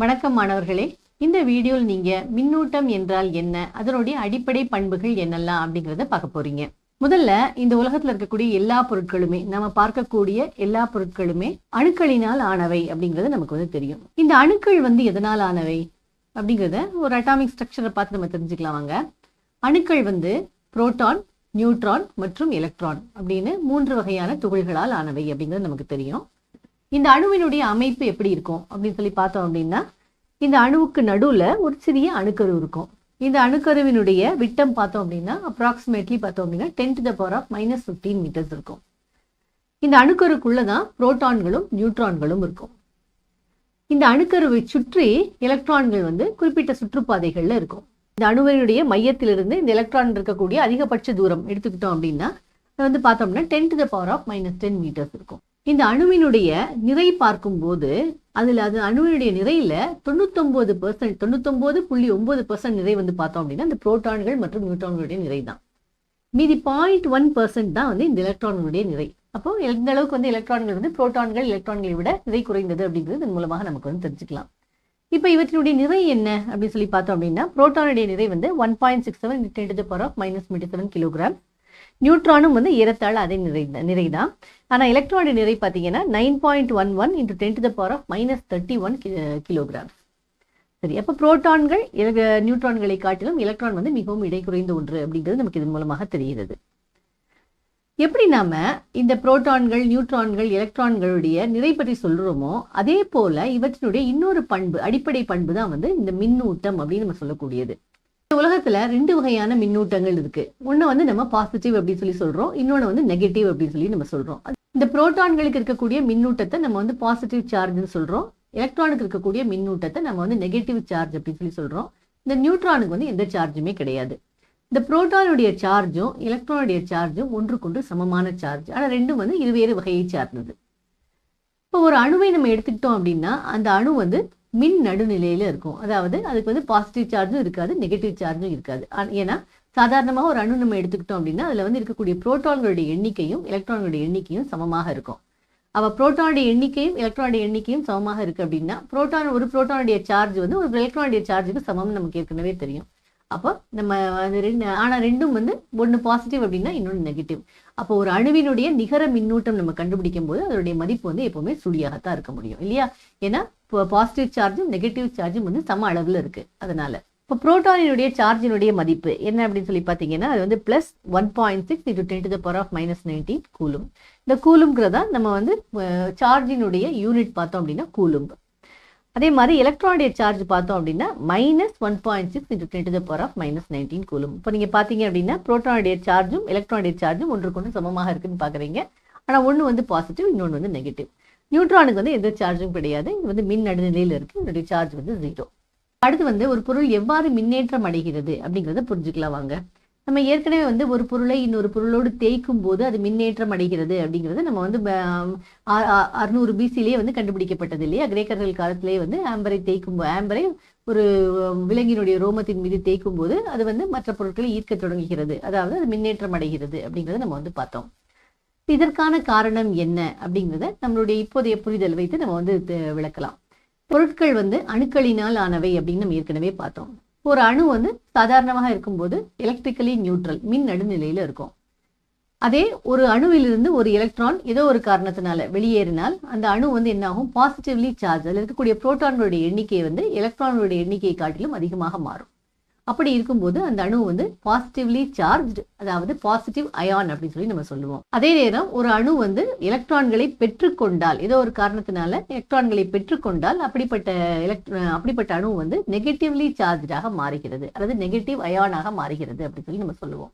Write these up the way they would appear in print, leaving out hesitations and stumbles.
வணக்கம் மாணவர்களே. இந்த வீடியோவில் நீங்க மின்னூட்டம் என்றால் என்ன, அதனுடைய அடிப்படை பண்புகள் என்னெல்லாம் அப்படிங்கறத பார்க்க போறீங்க. முதல்ல இந்த உலகத்துல இருக்கக்கூடிய எல்லா பொருட்களுமே, நம்ம பார்க்கக்கூடிய எல்லா பொருட்களுமே அணுக்களினால் ஆனவை அப்படிங்கிறது நமக்கு தெரியும். இந்த அணுக்கள் எதனால் ஆனவை அப்படிங்கிறத ஒரு அட்டாமிக் ஸ்ட்ரக்சரை பார்த்து நம்ம தெரிஞ்சுக்கலாம் வாங்க. அணுக்கள் புரோட்டான், நியூட்ரான் மற்றும் எலக்ட்ரான் அப்படின்னு 3 வகையான துகள்களால் ஆனவை அப்படிங்கிறது நமக்கு தெரியும். இந்த அணுவினுடைய அமைப்பு எப்படி இருக்கும் அப்படின்னு சொல்லி பார்த்தோம் அப்படின்னா, இந்த அணுவுக்கு நடுவுல ஒரு சிறிய அணுக்கரு இருக்கும். இந்த அணுக்கருவினுடைய விட்டம் பார்த்தோம் அப்படின்னா அப்ராக்சிமேட்லி பார்த்தோம் அப்படின்னா 10⁻⁻15 மீட்டர்ஸ் இருக்கும். இந்த அணுக்கருக்குள்ளதான் புரோட்டான்களும் நியூட்ரான்களும் இருக்கும். இந்த அணுக்கருவை சுற்றி எலக்ட்ரான்கள் குறிப்பிட்ட சுற்றுப்பாதைகள்ல இருக்கும். இந்த அணுவினுடைய மையத்திலிருந்து இந்த எலக்ட்ரான் இருக்கக்கூடிய அதிகபட்ச தூரம் எடுத்துக்கிட்டோம் அப்படின்னா பார்த்தோம்னா 10⁻⁻10 மீட்டர்ஸ் இருக்கும். இந்த அணுவினுடைய நிறை பார்க்கும் போது அது அணுவினுடைய நிறையில 99.9% நிறை பார்த்தோம் அப்படின்னா இந்த புரோட்டான்கள் மற்றும் நியூட்ரான்களுடைய நிறை தான். மீதி 0.1% தான் இந்த எலக்ட்ரான்களுடைய நிறை. அப்போ எந்த அளவுக்கு எலக்ட்ரான்கள் புரோட்டான்கள் எலக்ட்ரான்களை விட நிறை குறைந்தது அப்படிங்கிறது இதன் மூலமாக நமக்கு தெரிஞ்சுக்கலாம். இப்போ இவற்றினுடைய நிறை என்ன அப்படின்னு சொல்லி பார்த்தோம் அப்படின்னா, புரோட்டானுடைய நிறை 1.67 × 10⁻⁻27 கிலோகிராம். நியூட்ரானும் ஏறத்தாழ அதே நிறைதான். ஆனா எலக்ட்ரானுடைய நிறை பார்த்தீங்கன்னா 9.11 × 10⁻⁻31 கிலோகிராம். சரி, அப்போ புரோட்டான்கள் நியூட்ரான்களை காட்டிலும் எலக்ட்ரான் மிகவும் இடை குறைந்த ஒன்று அப்படிங்கிறது நமக்கு இதன் மூலமாக தெரிகிறது. எப்படி நாம இந்த புரோட்டான்கள், நியூட்ரான்கள், எலக்ட்ரான்களுடைய நிறை பற்றி சொல்றோமோ அதே போல இவற்றினுடைய இன்னொரு பண்பு, அடிப்படை பண்பு தான் இந்த மின்னூட்டம் அப்படின்னு நம்ம சொல்லக்கூடியது. இந்த உலகத்துல 2 வகையான மின்னூட்டங்கள் இருக்கு. ஒண்ணு நம்ம பாசிட்டிவ் அப்படின்னு சொல்லி சொல்றோம், இன்னொன்னு நெகட்டிவ் அப்படின்னு சொல்லி நம்ம சொல்றோம். இந்த புரோட்டான்களுக்கு இருக்கக்கூடிய மின்னூட்டத்தை நம்ம பாசிட்டிவ் சார்ஜ்னு சொல்றோம். எலக்ட்ரானுக்கு இருக்கக்கூடிய மின்னூட்டத்தை நம்ம நெகட்டிவ் சார்ஜ் அப்படின்னு சொல்லி சொல்றோம். இந்த நியூட்ரானுக்கு எந்த சார்ஜுமே கிடையாது. இந்த புரோட்டானுடைய சார்ஜும் எலக்ட்ரானுடைய சார்ஜும் ஒன்றுக்கொன்று சமமான சார்ஜ். ஆனா ரெண்டும் இருவேறு வகையை சார்ந்தது. இப்போ ஒரு அணுவை நம்ம எடுத்துக்கிட்டோம் அப்படின்னா அந்த அணு மின் நடுநிலையில இருக்கும். அதாவது அதுக்கு பாசிட்டிவ் சார்ஜும் இருக்காது, நெகட்டிவ் சார்ஜும் இருக்காது. ஏன்னா சாதாரணமாக ஒரு அணு நம்ம எடுத்துக்கிட்டோம் அப்படின்னா அதுல இருக்கக்கூடிய புரோட்டான்களுடைய எண்ணிக்கையும் எலக்ட்ரான்களுடைய எண்ணிக்கையும் சமமாக இருக்கும். அவ புரோட்டானுடைய எண்ணிக்கையும் எலக்ட்ரானுடைய எண்ணிக்கையும் சமமாக இருக்கு அப்படின்னா ஒரு புரோட்டானுடைய சார்ஜ் ஒரு எலக்ட்ரானுடைய சார்ஜுக்கு சமம்னு நமக்கு ஏற்கனவே தெரியும். அப்போ நம்ம ஆனா ரெண்டும் ஒன்று பாசிட்டிவ் அப்படின்னா இன்னொன்று நெகட்டிவ். அப்போ ஒரு அணுவினுடைய நிகர மின்னூட்டம் நம்ம கண்டுபிடிக்கும் போது அதனுடைய மதிப்பு எப்பவுமே சுழியாகத்தான் இருக்க முடியும் இல்லையா? ஏன்னா பாசிட்டிவ் சார்ஜும் நெகட்டிவ் சார்ஜும் சம அளவுல இருக்கு. அதனால இப்போ புரோட்டானினுடைய சார்ஜினுடைய மதிப்பு என்ன அப்படின்னு சொல்லி பார்த்தீங்கன்னா அது +1.6 × 10⁻⁻19 கூலும். இந்த கூலும்ங்கிறதா நம்ம சார்ஜினுடைய யூனிட் பார்த்தோம் அப்படின்னா கூலும். அதே மாதிரி எலக்ட்ரானுடைய சார்ஜ் பார்த்தோம் அப்படின்னா -1.6 × 10⁻⁻19 கூலும். இப்போ நீங்க பாத்தீங்க அப்படின்னா புரோட்டானுடைய சார்ஜும் எலக்ட்ரானுடைய சார்ஜும் ஒன்றுக்கொன்று சமமாக இருக்குன்னு பாக்குறீங்க. ஆனா ஒன்று பாசிட்டிவ், இன்னொன்று நெகட்டிவ். நியூட்ரானுக்கு எந்த சார்ஜும் கிடையாது. இது மின் நடுநிலையில இருக்கு. இதனுடைய சார்ஜ் 0. அடுத்து ஒரு பொருள் எவ்வாறு மின்னேற்றம் அடைகிறது அப்படிங்கிறத புரிஞ்சுக்கலாம் வாங்க. நம்ம ஏற்கனவே ஒரு பொருளை இன்னொரு பொருளோடு தேய்க்கும் போது அது மின்னேற்றம் அடைகிறது அப்படிங்கிறது நம்ம 600 BC-லேயே கண்டுபிடிக்கப்பட்டது இல்லையா? கிரேக்கர்கள் காலத்திலேயே ஆம்பரை ஒரு விலங்கினுடைய ரோமத்தின் மீது தேய்க்கும் போது அது மற்ற பொருட்களை ஈர்க்க தொடங்குகிறது. அதாவது அது மின்னேற்றம் அடைகிறது அப்படிங்கிறத நம்ம பார்த்தோம். இதற்கான காரணம் என்ன அப்படிங்கிறத நம்மளுடைய இப்போதைய புரிதல் வைத்து நம்ம விளக்கலாம். பொருட்கள் அணுக்களினால் ஆனவை அப்படின்னு நம்ம ஏற்கனவே பார்த்தோம். ஒரு அணு சாதாரணமாக இருக்கும்போது எலக்ட்ரிக்கலி நியூட்ரல், மின் நடுநிலையில இருக்கும். அதே ஒரு அணுவிலிருந்து ஒரு எலக்ட்ரான் ஏதோ ஒரு காரணத்தினால வெளியேறினால் அந்த அணு என்ன ஆகும்? Positively charge. அதில் இருக்கக்கூடிய புரோட்டான்களுடைய எண்ணிக்கை எலக்ட்ரான்களுடைய எண்ணிக்கையை காட்டிலும் அதிகமாக மாறும். அப்படி இருக்கும்போது அந்த அணு பாசிட்டிவ்லி சார்ஜ், அதாவது பாசிட்டிவ் அயான் அப்படின்னு சொல்லி நம்ம சொல்லுவோம். அதே நேரம் ஒரு அணு எலக்ட்ரான்களை பெற்றுக்கொண்டால், ஏதோ ஒரு காரணத்தினால எலக்ட்ரான்களை பெற்றுக்கொண்டால் அப்படிப்பட்ட அணு நெகட்டிவ்லி சார்ஜாக மாறுகிறது, அல்லது நெகட்டிவ் அயானாக மாறுகிறது அப்படின்னு சொல்லி நம்ம சொல்லுவோம்.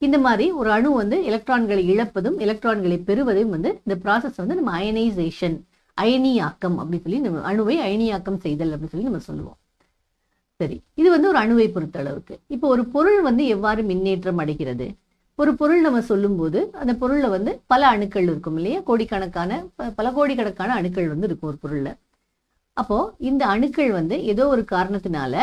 இந்த மாதிரி ஒரு அணு எலக்ட்ரான்களை இழப்பதும் எலக்ட்ரான்களை பெறுவதையும் இந்த ப்ராசஸ் நம்ம அயனைசேஷன், அயனியாக்கம் அப்படின்னு சொல்லி நம்ம அணுவை அயனியாக்கம் செய்தல் அப்படின்னு சொல்லி நம்ம சொல்லுவோம். சரி, இது ஒரு அணுவை பொறுத்த அளவுக்கு. இப்போ ஒரு பொருள் எவ்வாறு மின்னேற்றம் அடைகிறது? ஒரு பொருள் நம்ம சொல்லும் போது அந்த பொருள்ல பல அணுக்கள் இருக்கும் இல்லையா? பல கோடிக்கணக்கான அணுக்கள் இருக்கும் ஒரு பொருள்ல. அப்போ இந்த அணுக்கள் ஏதோ ஒரு காரணத்தினால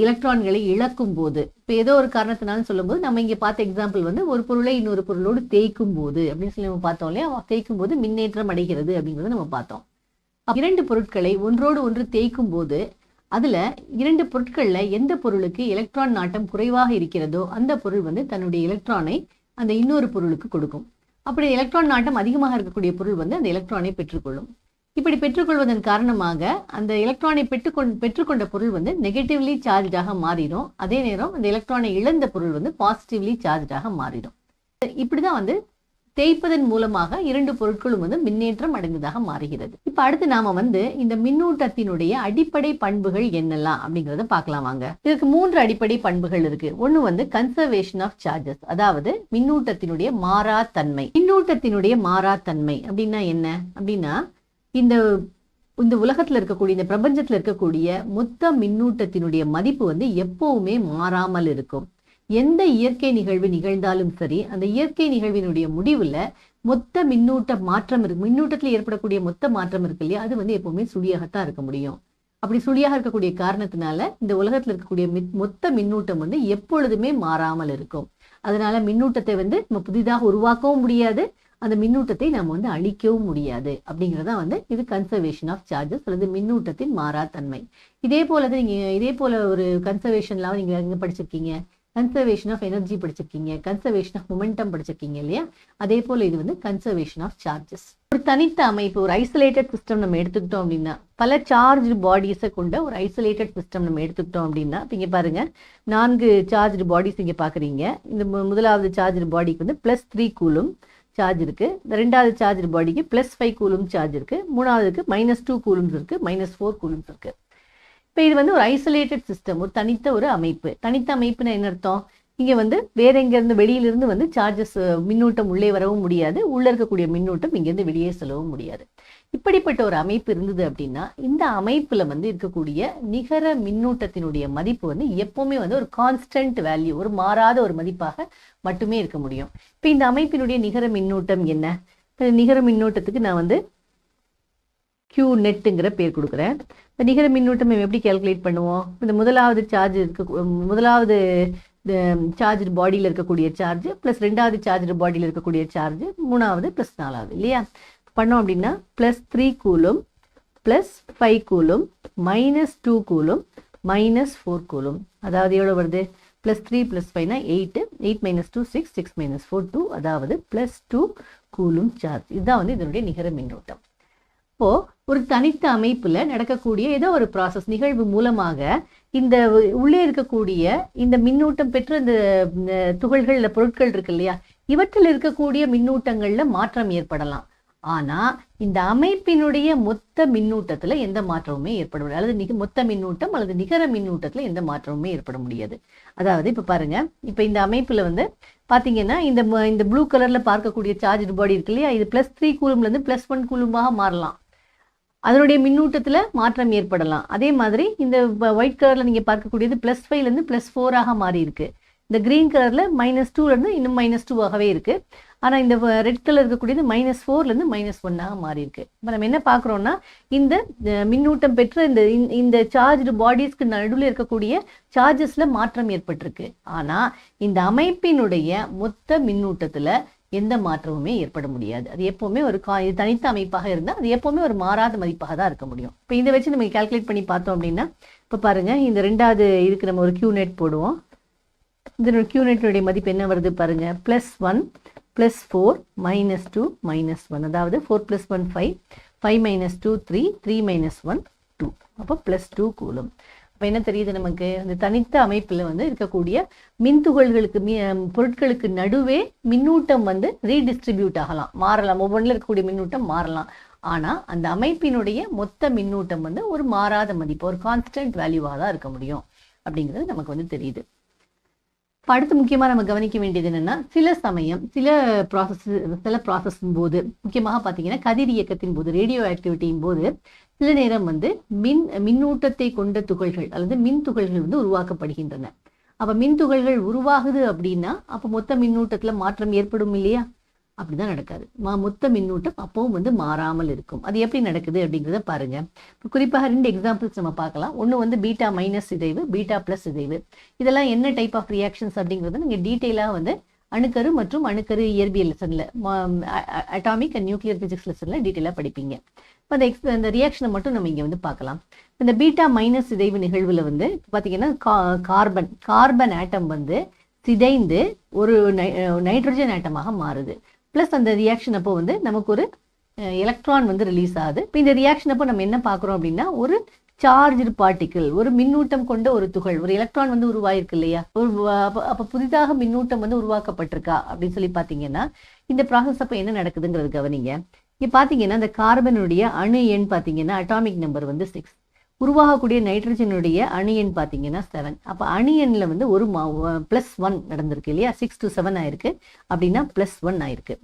எலக்ட்ரான்களை இழக்கும் போது, இப்போ ஏதோ ஒரு காரணத்தினால சொல்லும் போது நம்ம இங்க பார்த்த எக்ஸாம்பிள் ஒரு பொருளை இன்னொரு பொருளோடு தேய்க்கும் போது அப்படின்னு சொல்லி நம்ம பார்த்தோம் இல்லையா? தேய்க்கும் போது மின்னேற்றம் அடைகிறது அப்படிங்கறத நம்ம பார்த்தோம். இரண்டு பொருட்களை ஒன்றோடு ஒன்று தேய்க்கும் போது அதுல இரண்டு பொருட்கள்ல எந்த பொருளுக்கு எலக்ட்ரான் நாட்டம் குறைவாக இருக்கிறதோ அந்த பொருள் வந்து தன்னுடைய எலக்ட்ரானை அந்த இன்னொரு பொருளுக்கு கொடுக்கும். அப்படி எலக்ட்ரான் நாட்டம் அதிகமாக இருக்கக்கூடிய பொருள் வந்து அந்த எலக்ட்ரானை பெற்றுக்கொள்ளும். இப்படி பெற்றுக்கொள்வதன் காரணமாக அந்த எலக்ட்ரானை பெற்றுக்கொண்ட பொருள் வந்து நெகட்டிவ்லி சார்ஜாக மாறிடும். அதே நேரம் அந்த எலக்ட்ரானை இழந்த பொருள் வந்து பாசிட்டிவ்லி சார்ஜாக மாறிடும். இப்படிதான் வந்து தேய்ப்பதன் மூலமாக இரண்டு பொருட்களும் வந்து மின்னேற்றம் அடைந்ததாக மாறுகிறது. இப்ப அடுத்து நாம வந்து இந்த மின்னூட்டத்தினுடைய அடிப்படை பண்புகள் என்னெல்லாம் அப்படிங்கறத பார்க்கலாம் வாங்க. இதுக்கு 3 அடிப்படை பண்புகள் இருக்கு. ஒண்ணு வந்து கன்சர்வேஷன் ஆஃப் சார்ஜஸ், அதாவது மின்னூட்டத்தினுடைய மாறாத்தன்மை. மின்னூட்டத்தினுடைய மாறாத்தன்மை அப்படின்னா என்ன அப்படின்னா, இந்த உலகத்துல இருக்கக்கூடிய இந்த பிரபஞ்சத்துல இருக்கக்கூடிய மொத்த மின்னூட்டத்தினுடைய மதிப்பு வந்து எப்பவுமே மாறாமல் இருக்கும். எந்த இயற்கை நிகழ்வு நிகழ்ந்தாலும் சரி, அந்த இயற்கை நிகழ்வினுடைய முடிவுல மொத்த மின்னூட்ட மாற்றம் இருக்கு, மின்னூட்டத்தில் ஏற்படக்கூடிய மொத்த மாற்றம் இருக்கு இல்லையா, அது வந்து எப்பவுமே சுழியாகத்தான் இருக்க முடியும். அப்படி சுழியாக இருக்கக்கூடிய காரணத்தினால இந்த உலகத்துல இருக்கக்கூடிய மொத்த மின்னூட்டம் வந்து எப்பொழுதுமே மாறாமல் இருக்கும். அதனால மின்னூட்டத்தை வந்து நம்ம புதிதாக உருவாக்கவும் முடியாது, அந்த மின்னூட்டத்தை நம்ம வந்து அழிக்கவும் முடியாது. அப்படிங்கிறதா வந்து இது கன்சர்வேஷன் ஆஃப் சார்ஜஸ் அல்லது மின்னூட்டத்தின் மாறாத்தன்மை. இதே போல ஒரு கன்சர்வேஷன்லாம் நீங்க எங்க படிச்சிருக்கீங்க? கன்சர்வேஷன் ஆஃப் எனர்ஜி படிச்சிருக்கீங்க, கன்சர்வேஷன் ஆஃப் மொமெண்டம் படிச்சிருக்கீங்க இல்லையா? அதே போல இது வந்து கன்சர்வேஷன் ஆஃப் சார்ஜஸ். ஒரு தனித்த அமைப்பு, ஒரு ஐசோலேட்டட் சிஸ்டம் நம்ம எடுத்துக்கிட்டோம் அப்படின்னா, பல சார்ஜ் பாடிஸை கொண்ட ஒரு ஐசோலேட்டட் சிஸ்டம் நம்ம எடுத்துக்கிட்டோம் அப்படின்னா, இங்க பாருங்க 4 சார்ஜ் பாடிஸ் இங்க பாக்குறீங்க. இந்த முதலாவது சார்ஜ் பாடிக்கு வந்து +3 கூலும் சார்ஜ் இருக்கு, ரெண்டாவது சார்ஜ் பாடிக்கு +5 கூலும் சார்ஜ் இருக்கு, மூணாவதுக்கு -2 கூலும்ஸ் இருக்கு, -4 கூலும்ஸ் இருக்கு. இப்போ இது வந்து ஒரு ஐசோலேட்டட் சிஸ்டம், ஒரு தனித்த ஒரு அமைப்பு. தனித்த அமைப்புன்னு என்ன அர்த்தம்? இங்க வந்து வேற எங்கேருந்து வெளியிலிருந்து வந்து சார்ஜஸ் மின்னூட்டம் உள்ளே வரவும் முடியாது, உள்ள இருக்கக்கூடிய மின்னூட்டம் இங்கேருந்து வெளியே செல்லவும் முடியாது. இப்படிப்பட்ட ஒரு அமைப்பு இருந்தது அப்படின்னா இந்த அமைப்புல வந்து இருக்கக்கூடிய நிகர மின்னூட்டத்தினுடைய மதிப்பு வந்து எப்பவுமே வந்து ஒரு கான்ஸ்டன்ட் வேல்யூ, ஒரு மாறாத ஒரு மதிப்பாக மட்டுமே இருக்க முடியும். இப்போ இந்த அமைப்பினுடைய நிகர மின்னூட்டம் என்ன? நிகர மின்னூட்டத்துக்கு நான் வந்து Q நெட்டுங்கிற பேர் கொடுக்குறேன். இந்த நிகர மின்னூட்டம் எப்படி கால்குலேட் பண்ணுவோம்? இந்த முதலாவது சார்ஜ் பாடியில் இருக்கக்கூடிய சார்ஜ் ப்ளஸ் ரெண்டாவது சார்ஜ் பாடியில் இருக்கக்கூடிய சார்ஜ், மூணாவது ப்ளஸ் நாலாவது இல்லையா? பண்ணோம் அப்படின்னா +3 கூலும் +5 கூலும் -2 கூலும் -4 கூலும், அதாவது எவ்வளோ வருது? +3 +5 8, 8 - 2 6, 6 - 4 2, அதாவது +2 கூலும் சார்ஜ். இதுதான் வந்து இதனுடைய நிகர மின்னூட்டம். இப்போ ஒரு தனித்த அமைப்புல நடக்கக்கூடிய ஏதோ ஒரு ப்ராசஸ் நிகழ்வு மூலமாக இந்த உள்ளே இருக்கக்கூடிய இந்த மின்னூட்டம் பெற்ற இந்த துகள்கள் இல்ல பொருட்கள் இருக்கு இல்லையா, இவற்றில் இருக்கக்கூடிய மின்னூட்டங்கள்ல மாற்றம் ஏற்படலாம். ஆனா இந்த அமைப்பினுடைய மொத்த மின்னூட்டத்துல எந்த மாற்றமுமே ஏற்பட முடியாது, அல்லது மொத்த மின்னூட்டம் அல்லது நிகர மின்னூட்டத்துல எந்த மாற்றமுமே ஏற்பட முடியாது. அதாவது இப்ப பாருங்க, இப்ப இந்த அமைப்புல வந்து பாத்தீங்கன்னா இந்த ப்ளூ கலர்ல பார்க்கக்கூடிய சார்ஜ் பாடி இருக்கு இல்லையா, இது +3 கூலும்ல இருந்து +1 கூலுமாக மாறலாம், அதனுடைய மின்னூட்டத்துல மாற்றம் ஏற்படலாம். அதே மாதிரி இந்த ஒயிட் கலர்ல நீங்க பார்க்கக்கூடியது +5ல இருந்து +4 மாறி இருக்கு. இந்த கிரீன் கலர்ல -2ல இருந்து இன்னும் -2 இருக்கு. ஆனா இந்த ரெட் கலர் இருக்கக்கூடியது -4ல இருந்து -1 மாறி இருக்கு. இப்ப நம்ம என்ன பாக்குறோம்னா, இந்த மின்னூட்டம் பெற்ற இந்த சார்ஜ் பாடிஸ்க்கு நடுவில் இருக்கக்கூடிய சார்ஜஸ்ல மாற்றம் ஏற்பட்டிருக்கு. ஆனா இந்த அமைப்பினுடைய மொத்த மின்னூட்டத்துல எந்த மாற்றமுமே ஏற்பட முடியாது. அது எப்பவுமே ஒரு தனித்த அமைப்பாக இருந்தால் அது எப்பவுமே ஒரு மாறாத மதிப்பாக தான் இருக்க முடியும். இப்போ இதை வச்சு நம்ம கால்குலேட் பண்ணி பார்த்தோம் அப்படின்னா, இப்போ பாருங்க இந்த ரெண்டாவது இதுக்கு நம்ம ஒரு Q நெட் போடுவோம். இதனுடைய Q நெட்டுடைய மதிப்பு என்ன வருது பாருங்க, +1 +4 -2 -1, அதாவது 4 + 1 5, 5 - 2 3, 3 - 1 2, அப்போ +2 கூலும். இப்போ என்ன தெரியுது நமக்கு? அந்த தனித்த அமைப்புல வந்து இருக்கக்கூடிய மின்துகள்களுக்கு பொருட்களுக்கு நடுவே மின்னூட்டம் வந்து ரீடிஸ்ட்ரிபியூட் ஆகலாம், மாறலாம், ஒவ்வொன்றில் இருக்கக்கூடிய மின்னூட்டம் மாறலாம். ஆனா அந்த அமைப்பினுடைய மொத்த மின்னூட்டம் வந்து ஒரு மாறாத மதிப்பு, ஒரு கான்ஸ்டன்ட் வேல்யூவாக தான் இருக்க முடியும் அப்படிங்கிறது நமக்கு வந்து தெரியுது. அடுத்து முக்கியமா நம்ம கவனிக்க வேண்டியது என்னன்னா, சில சமயம் சில ப்ராசஸின் போது, முக்கியமாக பாத்தீங்கன்னா கதிர் இயக்கத்தின் போது, ரேடியோ ஆக்டிவிட்டியின் போது சில நேரம் வந்து மின்னூட்டத்தை கொண்ட துகள்கள் அல்லது மின் துகள்கள் வந்து உருவாக்கப்படுகின்றன. அப்ப மின் துகள்கள் உருவாகுது அப்படின்னா அப்ப மொத்த மின்னூட்டத்துல மாற்றம் ஏற்படும் இல்லையா? அப்படிதான் நடக்காது. மொத்த மின்னூட்டம் அப்பவும் வந்து மாறாமல் இருக்கும். அது எப்படி நடக்குது அப்படிங்கிறத பாருங்க. குறிப்பாக 2 எக்ஸாம்பிள்ஸ் நம்ம பார்க்கலாம். ஒன்று வந்து β- சிதைவு, β+ சிதைவு. இதெல்லாம் என்ன டைப் ஆஃப் ரியாக்ஷன்ஸ் அப்படிங்கிறத நீங்க டீட்டெயிலாக வந்து அணுக்கரு மற்றும் அணுக்கரு இயற்பியல் லெசன்ல, அட்டாமிக் அண்ட் நியூக்ளியர் பிசிக்ஸ் லெசன்ல டீட்டெயிலாக படிப்பீங்க. இப்போ அந்த ரியாக்ஷனை மட்டும் நம்ம இங்கே வந்து பார்க்கலாம். இந்த பீட்டா மைனஸ் சிதைவு நிகழ்வில் வந்து பார்த்தீங்கன்னா கார்பன் ஆட்டம் வந்து சிதைந்து ஒரு நைட்ரஜன் ஆட்டமாக மாறுது. ப்ளஸ் அந்த ரியாக்ஷன் அப்போ வந்து நமக்கு ஒரு எலக்ட்ரான் வந்து ரிலீஸ் ஆகுது. இப்போ இந்த ரியாக்ஷன் அப்போ நம்ம என்ன பார்க்குறோம் அப்படின்னா, ஒரு சார்ஜ்டு பார்ட்டிக்கிள், ஒரு மின்னூட்டம் கொண்ட ஒரு துகள், ஒரு எலக்ட்ரான் வந்து உருவாயிருக்கு இல்லையா. அப்போ புதிதாக மின்னூட்டம் வந்து உருவாக்கப்பட்டிருக்கா அப்படின்னு சொல்லி பார்த்தீங்கன்னா, இந்த ப்ராசஸ் அப்போ என்ன நடக்குதுங்கிறது கவனிங்க. இப்போ பார்த்தீங்கன்னா இந்த கார்பனுடைய அணு எண் பார்த்தீங்கன்னா அட்டாமிக் நம்பர் வந்து 6, உருவாகக்கூடிய நைட்ரஜனுடைய அணு எண் பார்த்தீங்கன்னா 7. அப்போ அணு எண்ணில் வந்து ஒரு +1 நடந்திருக்கு இல்லையா. 6 to 7 ஆயிருக்கு அப்படின்னா +1 ஆயிருக்கு.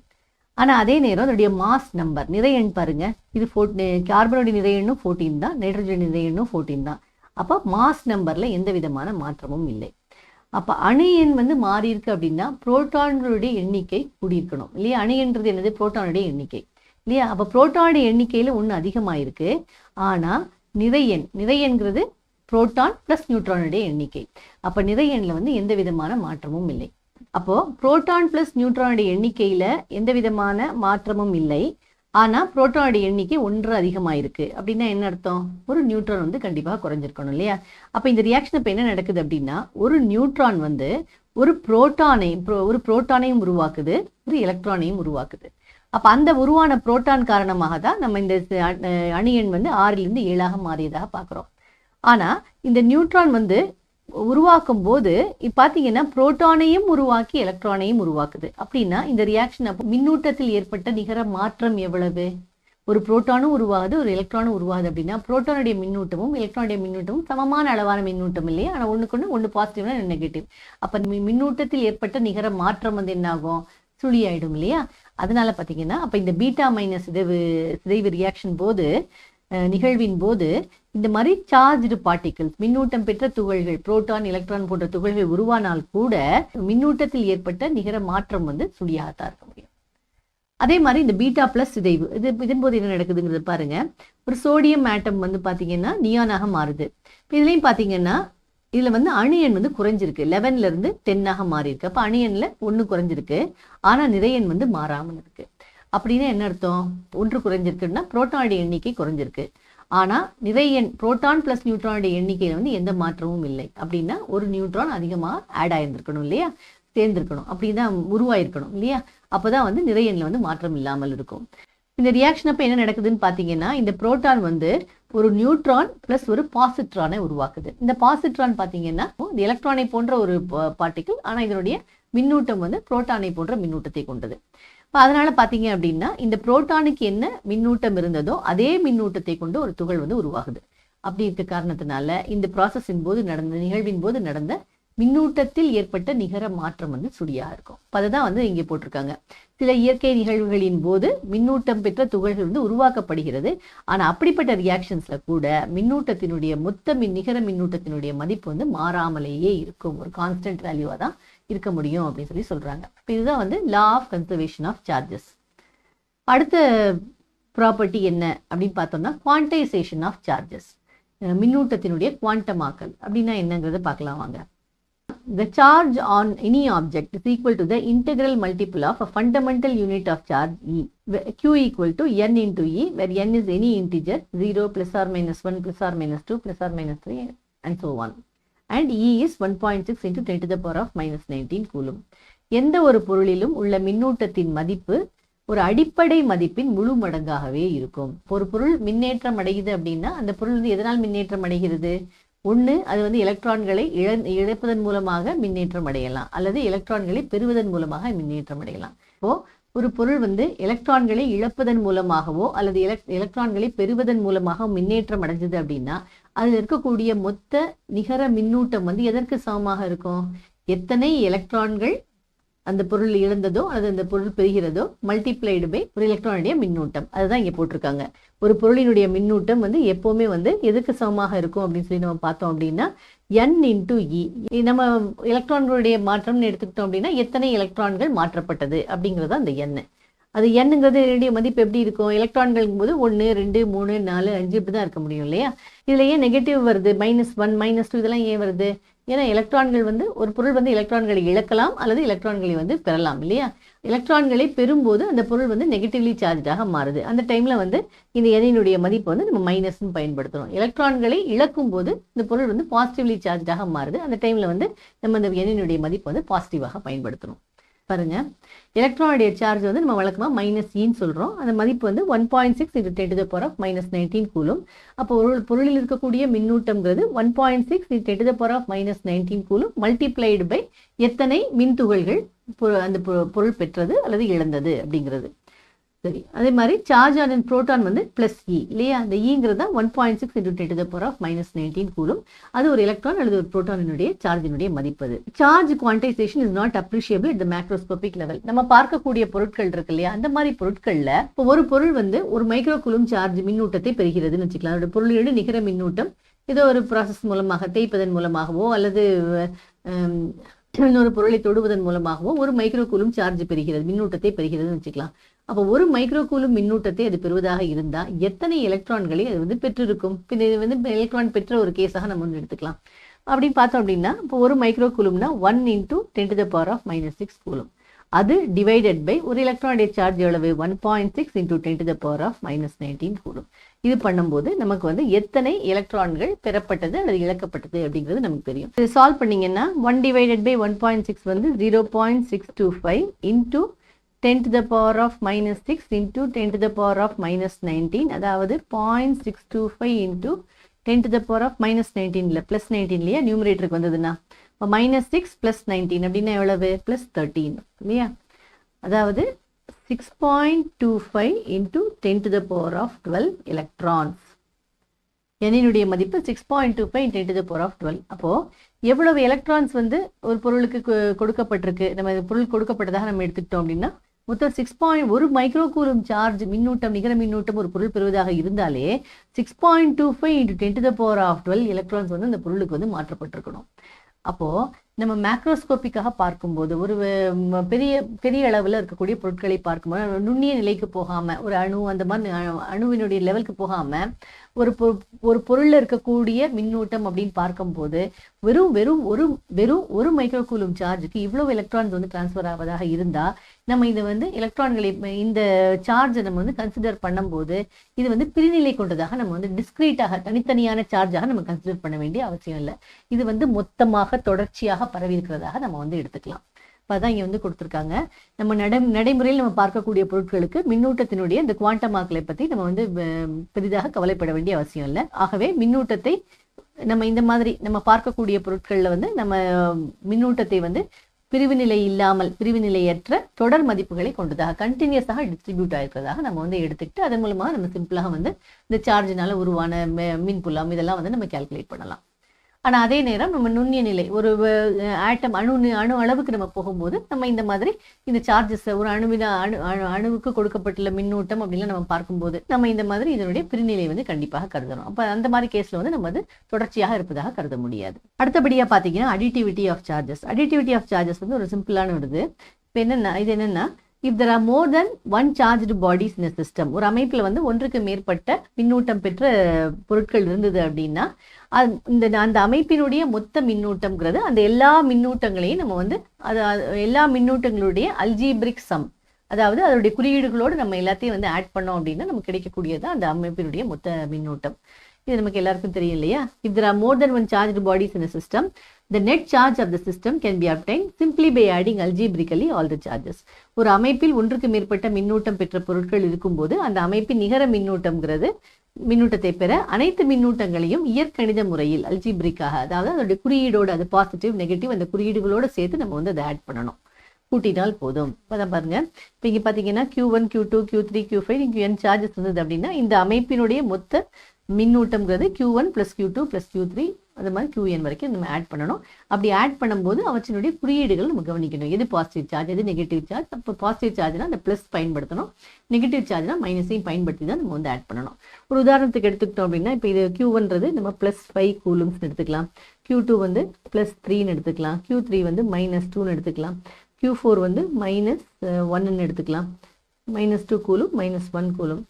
ஆனால் அதே நேரம் அதோடைய மாஸ் நம்பர் நிறை எண் பாருங்க, இது கார்பனுடைய நிறை எண்ணும் 14 தான், நைட்ரஜன் நிறை எண்ணும் 14 தான். அப்போ மாஸ் நம்பரில் எந்த விதமான மாற்றமும் இல்லை. அப்போ அணு எண் வந்து மாறி இருக்கு அப்படின்னா புரோட்டான்களுடைய எண்ணிக்கை கூடியிருக்கணும் இல்லையா. அணு எண்றது என்னது, புரோட்டானுடைய எண்ணிக்கை இல்லையா. அப்போ புரோட்டானுடைய எண்ணிக்கையில் ஒன்று அதிகமாயிருக்கு. ஆனால் நிறை எண்கிறது புரோட்டான் ப்ளஸ் நியூட்ரானுடைய எண்ணிக்கை. அப்போ நிறை எண்ணில் வந்து எந்த விதமான மாற்றமும் இல்லை. அப்போ புரோட்டான் பிளஸ் நியூட்ரானுடைய எண்ணிக்கையில எந்த விதமான மாற்றமும் இல்லை. ஆனா புரோட்டானுடைய எண்ணிக்கை 1 அதிகமாயிருக்கு அப்படின்னா என்ன அர்த்தம், ஒரு நியூட்ரான் வந்து கண்டிப்பாக குறைஞ்சிருக்கணும் இல்லையா. அப்ப இந்த ரியாக்ஷன் இப்ப என்ன நடக்குது அப்படின்னா, ஒரு நியூட்ரான் வந்து ஒரு புரோட்டானையும் உருவாக்குது, ஒரு எலக்ட்ரானையும் உருவாக்குது. அப்ப அந்த உருவான புரோட்டான் காரணமாக தான் நம்ம இந்த அணு எண் வந்து 6லிருந்து 7ஆக மாறியதாக பார்க்கிறோம். ஆனா இந்த நியூட்ரான் வந்து உருவாக்கும் போது பார்த்தீங்கன்னா புரோட்டானையும் உருவாக்கி எலக்ட்ரானையும் உருவாக்குது. அப்படின்னா இந்த ரியாக்ஷன் அப்போ மின்னூட்டத்தில் ஏற்பட்ட நிகர மாற்றம் எவ்வளவு, ஒரு புரோட்டானும் உருவாகுது, ஒரு எலக்ட்ரானும் உருவாகுது அப்படின்னா புரோட்டானுடைய மின்னூட்டமும் எலக்ட்ரானுடைய மின்னூட்டமும் சமமான அளவான மின்னூட்டம் இல்லையா. ஆனால் ஒன்று பாசிட்டிவ் ஒன்று நெகட்டிவ். அப்போ மின்னூட்டத்தில் ஏற்பட்ட நிகர மாற்றம் வந்து என்னாகும், சுழியாயிடும் இல்லையா. அதனால பார்த்தீங்கன்னா அப்போ இந்த பீட்டா மைனஸ் சிதைவு ரியாக்ஷன் போது நிகழ்வின் போது இந்த மாதிரி சார்ஜ்டு பார்ட்டிகிள்ஸ், மின்னூட்டம் பெற்ற துகள்கள், புரோட்டான் எலக்ட்ரான் போன்ற துகள்கள் உருவானால் கூட மின்னூட்டத்தில் ஏற்பட்ட நிகர மாற்றம் வந்து சுழியாகத்தான் இருக்க முடியும். அதே மாதிரி இந்த பீட்டா பிளஸ் சிதைவு இதன் போது என்ன நடக்குதுங்கிறது பாருங்க. ஒரு சோடியம் ஆட்டம் வந்து பாத்தீங்கன்னா நியானாக மாறுது. இதுலயும் பாத்தீங்கன்னா இதுல வந்து அணு எண் வந்து குறைஞ்சிருக்கு, 11ல இருந்து 10ஆக மாறி இருக்கு. அப்ப அணு எண்ணில் 1 குறைஞ்சிருக்கு, ஆனா நிறை எண் வந்து மாறாமல் இருக்கு. அப்படின்னா என்ன அர்த்தம், 1 குறைஞ்சிருக்குன்னா புரோட்டானுடைய எண்ணிக்கை குறைஞ்சிருக்கு, ஆனா நிறை எண் புரோட்டான் பிளஸ் நியூட்ரானுடைய எண்ணிக்கையில வந்து எந்த மாற்றமும் இல்லை. அப்படின்னா ஒரு நியூட்ரான் அதிகமாக ஆட் ஆயிருந்திருக்கணும் இல்லையா, சேர்ந்திருக்கணும், அப்படிதான் உருவாயிருக்கணும் இல்லையா. அப்பதான் வந்து நிறை எண்ணில் வந்து மாற்றம் இல்லாமல் இருக்கும். இந்த ரியாக்ஷன் அப்ப என்ன நடக்குதுன்னு பாத்தீங்கன்னா, இந்த புரோட்டான் வந்து ஒரு நியூட்ரான் பிளஸ் ஒரு பாசிட்ரானை உருவாக்குது. இந்த பாசிட்ரான் பாத்தீங்கன்னா இந்த எலக்ட்ரானை போன்ற ஒரு பார்ட்டிகிள், ஆனா இதனுடைய மின்னூட்டம் வந்து புரோட்டானை போன்ற மின்னூட்டத்தை கொண்டது. அதனால பாத்தீங்க அப்படின்னா இந்த புரோட்டானுக்கு என்ன மின்னூட்டம் இருந்ததோ அதே மின்னூட்டத்தை கொண்டு ஒரு துகள் வந்து உருவாகுது. அப்படி இருக்க காரணத்தினால இந்த ப்ராசஸின் போது நிகழ்வின் போது நடந்த மின்னூட்டத்தில் ஏற்பட்ட நிகர மாற்றம் வந்து சுழியாக இருக்கும். அதுதான் வந்து இங்கே போட்டிருக்காங்க. சில இயற்கை நிகழ்வுகளின் போது மின்னூட்டம் பெற்ற துகள்கள் வந்து உருவாக்கப்படுகிறது. ஆனா அப்படிப்பட்ட ரியாக்ஷன்ஸ்ல கூட மின்னூட்டத்தினுடைய நிகர மின்னூட்டத்தினுடைய மதிப்பு வந்து மாறாமலேயே இருக்கும், ஒரு கான்ஸ்டன்ட் வேல்யூவா தான் இருக்க முடியும் அப்படின்னு சொல்லி சொல்றாங்க. இதுதான் வந்து law of conservation of charges. அடுத்த ப்ராப்பர்ட்டி என்ன அப்படின்னு பார்த்தோம்னா குவான்டைசேஷன் ஆஃப் சார்ஜஸ், மின்னூட்டத்தினுடைய குவாண்டமாக்கல். அப்படின்னா என்னங்கிறத பார்க்கலாம் வாங்க. The charge on any object is equal to the integral multiple of a fundamental unit of charge E. Q equal to n into E, where n is any integer 0 plus or minus 1 plus or minus 2 plus or minus 3 and so on. And E is 1.6 into 10 to the power of minus 19 coulomb. எந்த ஒரு பொருளிலும் உள்ள மின்னூட்டத்தின் மதிப்பு ஒரு அடிப்படை மதிப்பின் முழு மடங்காகவே இருக்கும். ஒரு பொருள் மின்னேற்றம் அடையுது அப்படின்னா அந்த பொருள் வந்து எதனால் மின்னேற்றம் அடைகிறது, ஒன்று அது வந்து எலக்ட்ரான்களை இழப்பதன் மூலமாக மின்னேற்றம் அடையலாம், அல்லது எலக்ட்ரான்களை பெறுவதன் மூலமாக மின்னேற்றம் அடையலாம். இப்போ ஒரு பொருள் வந்து எலக்ட்ரான்களை இழப்பதன் மூலமாகவோ அல்லது எலக்ட்ரான்களை பெறுவதன் மூலமாக மின்னேற்றம் அடைஞ்சது அப்படின்னா அதில் இருக்கக்கூடிய மொத்த நிகர மின்னூட்டம் வந்து எதற்கு சமமாக இருக்கும், எத்தனை எலக்ட்ரான்கள் அந்த பொருள் இழந்ததோ அல்லது அந்த பொருள் பெறுகிறதோ மல்டிப்ளைடு பை ஒரு எலக்ட்ரானுடைய மின்னூட்டம். அதுதான் இங்கே போட்டிருக்காங்க. ஒரு பொருளினுடைய மின்னூட்டம் வந்து எப்போவுமே வந்து எதுக்கு சமமாக இருக்கும் அப்படின்னு சொல்லி நம்ம பார்த்தோம் அப்படின்னா n இன்டூ இ. நம்ம எலக்ட்ரான்களுடைய மாற்றம்னு எடுத்துக்கிட்டோம் அப்படின்னா எத்தனை எலக்ட்ரான்கள் மாற்றப்பட்டது அப்படிங்கிறது அந்த n. அது என்னங்கிறது மதிப்பு எப்படி இருக்கும், எலக்ட்ரான்கள் போது 1 2 3 4 5 இப்படி தான் இருக்க முடியும் இல்லையா. இதுல ஏன் நெகட்டிவ் வருது, -1 -2 இதெல்லாம் ஏன் வருது, ஏன்னா எலக்ட்ரான்கள் வந்து ஒரு பொருள் வந்து எலக்ட்ரான்களை இழக்கலாம் அல்லது எலக்ட்ரான்களை வந்து பெறலாம் இல்லையா. எலக்ட்ரான்களை பெறும்போது அந்த பொருள் வந்து நெகட்டிவ்லி சார்ஜாக மாறுது. அந்த டைமில் வந்து இந்த எண்ணினுடைய மதிப்பு வந்து நம்ம மைனஸ்ன்னு பயன்படுத்துகிறோம். எலக்ட்ரான்களை இழக்கும் போது இந்த பொருள் வந்து பாசிட்டிவ்லி சார்ஜாக மாறுது. அந்த டைமில் வந்து நம்ம இந்த எண்ணினுடைய மதிப்பு வந்து பாசிட்டிவாக பயன்படுத்தணும். பாருங்க, எலக்ட்ரானுடைய சார்ஜ் வந்து நம்ம வழக்கமாக -e சொல்கிறோம். அந்த மதிப்பு வந்து 1.6 × 10⁻−19 கூலும். அப்போ ஒரு பொருளில் இருக்கக்கூடிய மின்னூட்டம்ங்கிறது 1.6 × 10⁻−19 கூலும் மல்டிப்ளைடு பை எத்தனை மின்துகள்கள் அந்த பொருள் பெற்றது அல்லது இழந்தது அப்படிங்கிறது. சரி, அதே மாதிரி சார்ஜ் ஆன் புரோட்டான் வந்து +e இல்லையா. அந்த ஈங்கிறது தான் 1.6 × 10⁻−19 கூலும். அது ஒரு எலக்ட்ரான் அல்லது ஒரு புரோட்டானினுடைய சார்ஜினுடைய மதிப்பு. Charge quantisation is not appreciable at the macroscopic level. நம்ம பார்க்கக்கூடிய பொருட்கள் இருக்கு இல்லையா, அந்த மாதிரி பொருட்கள்ல இப்போ ஒரு பொருள் வந்து ஒரு மைக்ரோ கூலும் சார்ஜ் மின்னூட்டத்தை பெறுகிறதுன்னு வச்சுக்கலாம். அதோட பொருளோட நிகர மின்னூட்டம் ஏதோ ஒரு ப்ராசஸ் மூலமாக தேய்ப்பதன் மூலமாகவோ அல்லது இன்னொரு பொருளை தொடுவதன் மூலமாகவோ ஒரு மைக்ரோ கூலும் சார்ஜ் பெறுகிறது, மின்னூட்டத்தை பெறுகிறதுன்னு வச்சுக்கலாம். அப்போ ஒரு மைக்ரோ கூலும் மின்னூட்டத்தை அது பெறுவதாக இருந்தால் எத்தனை எலக்ட்ரான்களை அது வந்து பெற்றிருக்கும். இது வந்து எலக்ட்ரான் பெற்ற ஒரு கேஸாக நம்ம வந்து எடுத்துக்கலாம். அப்படின்னு பார்த்தோம் அப்படின்னா இப்போ ஒரு மைக்ரோ கூலும்னா 1 × 10⁻−6 கூலும். அது டிவைடட் பை ஒரு எலக்ட்ரானுடைய சார்ஜ் எவ்வளவு 1.6 × 10⁻−19 கூலும். இது பண்ணும்போது நமக்கு வந்து எத்தனை எலக்ட்ரான்கள் பெறப்பட்டது அல்லது இழக்கப்பட்டது அப்படிங்கிறது நமக்கு தெரியும். இது சால்வ் பண்ணீங்கன்னா 1/1.6 வந்து 0.625 × 10⁻⁻6 × 10⁻−19, அதாவது 0.625 × 10⁻−19 இல்லை +19 இல்லையா, நியூமரேட்டருக்கு வந்ததுன்னா -6 + 19 அப்படின்னா எவ்வளவு +13 இல்லையா. அதாவது 6.25 × 10⁻12 எலக்ட்ரான்ஸ். எண்ணினுடைய மதிப்பு 6.25 × 10⁻12. அப்போ எவ்வளவு எலக்ட்ரான்ஸ் வந்து ஒரு பொருளுக்கு கொடுக்கப்பட்டிருக்கு, நம்ம பொருள் கொடுக்கப்பட்டதாக நம்ம எடுத்துக்கிட்டோம் அப்படின்னா மொத்தம் ஒரு மைக்ரோ கூலும் சார்ஜ் மின்னூட்டம் நிகர மின்னூட்டம் ஒரு பொருள் பெறுவதாக இருந்தாலே 6.25 × 10⁻12 எலக்ட்ரான்ஸ் வந்து அந்த பொருளுக்கு வந்து மாற்றப்பட்டிருக்கணும். அப்போ நம்ம மேக்ரோஸ்கோப்பிக்காக பார்க்கும்போது ஒரு பெரிய பெரிய அளவில் இருக்கக்கூடிய பொருட்களை பார்க்கும்போது நுண்ணிய நிலைக்கு போகாமல் ஒரு அணு அந்த மாதிரி அணுவினுடைய லெவலுக்கு போகாமல் ஒரு பொருளில் இருக்கக்கூடிய மின்னூட்டம் அப்படின்னு பார்க்கும்போது வெறும் மைக்ரோ கூலும் சார்ஜுக்கு இவ்வளவு எலக்ட்ரான்ஸ் வந்து டிரான்ஸ்ஃபர் ஆவதாக இருந்தால் நம்ம இதை வந்து எலக்ட்ரான்களை இந்த சார்ஜை நம்ம வந்து கன்சிடர் பண்ணும்போது இது வந்து பிரிநிலை கொண்டதாக நம்ம வந்து டிஸ்கிரீட்டாக தனித்தனியான சார்ஜாக நம்ம கன்சிடர் பண்ண வேண்டிய அவசியம் இல்லை. இது வந்து மொத்தமாக தொடர்ச்சியாக பரவி இருக்கிறதாக நம்ம வந்து எடுத்துக்கலாம். அதான் இங்க வந்து கொடுத்துருக்காங்க. நம்ம நடைமுறையில் நம்ம பார்க்கக்கூடிய பொருட்களுக்கு மின்னூட்டத்தினுடைய இந்த குவாண்டம் ஆக்களை பத்தி நம்ம வந்து பெரிதாக கவலைப்பட வேண்டிய அவசியம் இல்லை. ஆகவே மின்னூட்டத்தை நம்ம இந்த மாதிரி நம்ம பார்க்கக்கூடிய பொருட்கள்ல வந்து நம்ம மின்னூட்டத்தை வந்து பிரிவுநிலை இல்லாமல் பிரிவுநிலையற்ற தொடர் மதிப்புகளை கொண்டதாக கண்டினியூஸாக டிஸ்ட்ரிபியூட் ஆயிருக்கிறதாக நம்ம வந்து எடுத்துக்கிட்டு அதன் மூலமாக நம்ம சிம்பிளாக வந்து இந்த சார்ஜினால உருவான மின்புலம் இதெல்லாம் வந்து நம்ம கால்குலேட் பண்ணலாம். ஆனால் அதே நேரம் நம்ம நுண்ணிய நிலை ஒரு ஆட்டம் அணு அளவுக்கு நம்ம போகும்போது நம்ம இந்த மாதிரி இந்த சார்ஜஸ் ஒரு அணுவுக்கு கொடுக்கப்பட்டுள்ள மின்னூட்டம் அப்படின்லாம் நம்ம பார்க்கும்போது நம்ம இந்த மாதிரி இதனுடைய பிரிநிலை வந்து கண்டிப்பாக கருதணும். அப்போ அந்த மாதிரி கேஸ்ல வந்து நம்ம வந்து தொடர்ச்சியாக இருப்பதாக கருத முடியாது. அடுத்தபடியாக பார்த்தீங்கன்னா additivity of charges. Additivity of charges வந்து ஒரு சிம்பிளான வருது. இப்போ என்னன்னா if there are more than one charged bodies in a system, ஒரு அமைப்பில் வந்து ஒன்றுக்கு மேற்பட்ட மின்னூட்டம் பெற்ற பொருட்கள் இருந்தது அப்படின்னா அந்த அமைப்பினுடைய மொத்த மின்னூட்டம்ங்கிறது அந்த எல்லா மின்னூட்டங்களையும் நம்ம வந்து எல்லா மின்னூட்டங்களுடைய அல்ஜீப்ரிக் சம், அதாவது அதனுடைய குறியீடுகளோடு நம்ம எல்லாத்தையும் வந்து ஆட் பண்ணோம் அப்படின்னா நமக்கு கிடைக்கக்கூடியது அந்த அமைப்பினுடைய மொத்த மின்னூட்டம். இது நமக்கு எல்லாருக்கும் தெரியும் இல்லையா. if there are more than one charged bodies in a system, the net charge of the system can be obtained simply by adding algebraically all the charges. ஒரு அமைப்பில் ஒன்றுக்கு மேற்பட்ட மின்னூட்டம் பெற்ற பொருட்கள் இருக்கும்போது அந்த அமைப்பின் நிகர மின்னூட்டம்ங்கிறது மின்னூட்டத்தை பெற அனைத்து மின்னூட்டங்களையும் இயற்கணித முறையில் அல்ஜிப்ரிக்காக, அதாவது அதோடைய குறியீடோடு அது பாசிட்டிவ் நெகட்டிவ் அந்த குறியீடுகளோடு சேர்த்து நம்ம வந்து அதை ஆட் பண்ணணும், கூட்டினால் போதும். அதான் பாருங்க, இப்போ இங்கே பார்த்தீங்கன்னா Q1 Q2 Q3 Q5 Qn charges இருந்தது அப்படின்னா இந்த அமைப்பினுடைய மொத்த மின்னூட்டம்ங்கிறது Q1 + Q2 + Q3 அது மாதிரி Qn வரைக்கும் நம்ம ஆட் பண்ணணும். அப்படி ஆட் பண்ணும்போது அவற்றினுடைய குறியீடுகள் நம்ம கவனிக்கணும். எது பாசிட்டிவ் சார்ஜ் எது நெகட்டிவ் சார்ஜ். அப்போ பாசிட்டிவ் சார்ஜ்னா அந்த ப்ளஸ் பயன்படுத்தணும், நெகட்டிவ் சார்ஜ்னா மைனஸையும் பயன்படுத்தி தான் நம்ம வந்து ஆட் பண்ணணும். ஒரு உதாரணத்துக்கு எடுத்துக்கிட்டோம் அப்படின்னா இப்போ இது Q1ன்றது நம்ம +5 கூலும்ஸ் எடுத்துக்கலாம், Q2 வந்து +3ன்னு எடுத்துக்கலாம், Q3 வந்து -2ன்னு எடுத்துக்கலாம், Q4 வந்து -1ன்னு எடுத்துக்கலாம், -2 கூலும் -1 கூலும்.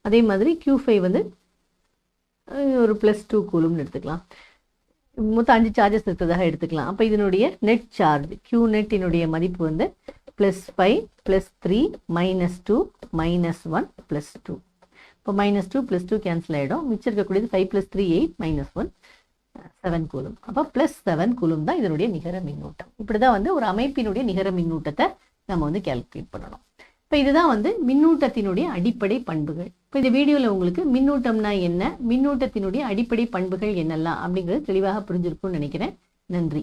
அதே மாதிரி Q5 வந்து ஒரு +2 கூலும்னு எடுத்துக்கலாம். மொத்தம் 5 சார்ஜஸ் இருக்கிறதாக எடுத்துக்கலாம். அப்போ இதனுடைய நெட் சார்ஜ் Q நெட்டினுடைய மதிப்பு வந்து +5 +3 -2 -1 +2. இப்போ -2 +2 கேன்சல் ஆகிடும். மிச்சம் இருக்கக்கூடியது 5 + 3 8 -1 7 கூலும். அப்போ +7 கூலும் தான் இதனுடைய நிகர மின்னூட்டம். இப்படி தான் வந்து ஒரு அமைப்பினுடைய நிகர மின்னூட்டத்தை நம்ம வந்து கால்குலேட் பண்ணணும். இப்போ இதுதான் வந்து மின்னூட்டத்தினுடைய அடிப்படை பண்புகள். இப்போ இந்த வீடியோவில் உங்களுக்கு மின்னூட்டம்னா என்ன, மின்னூட்டத்தினுடைய அடிப்படை பண்புகள் என்னெல்லாம் அப்படிங்கிறது தெளிவாக புரிஞ்சிருக்கும்னு நினைக்கிறேன். நன்றி.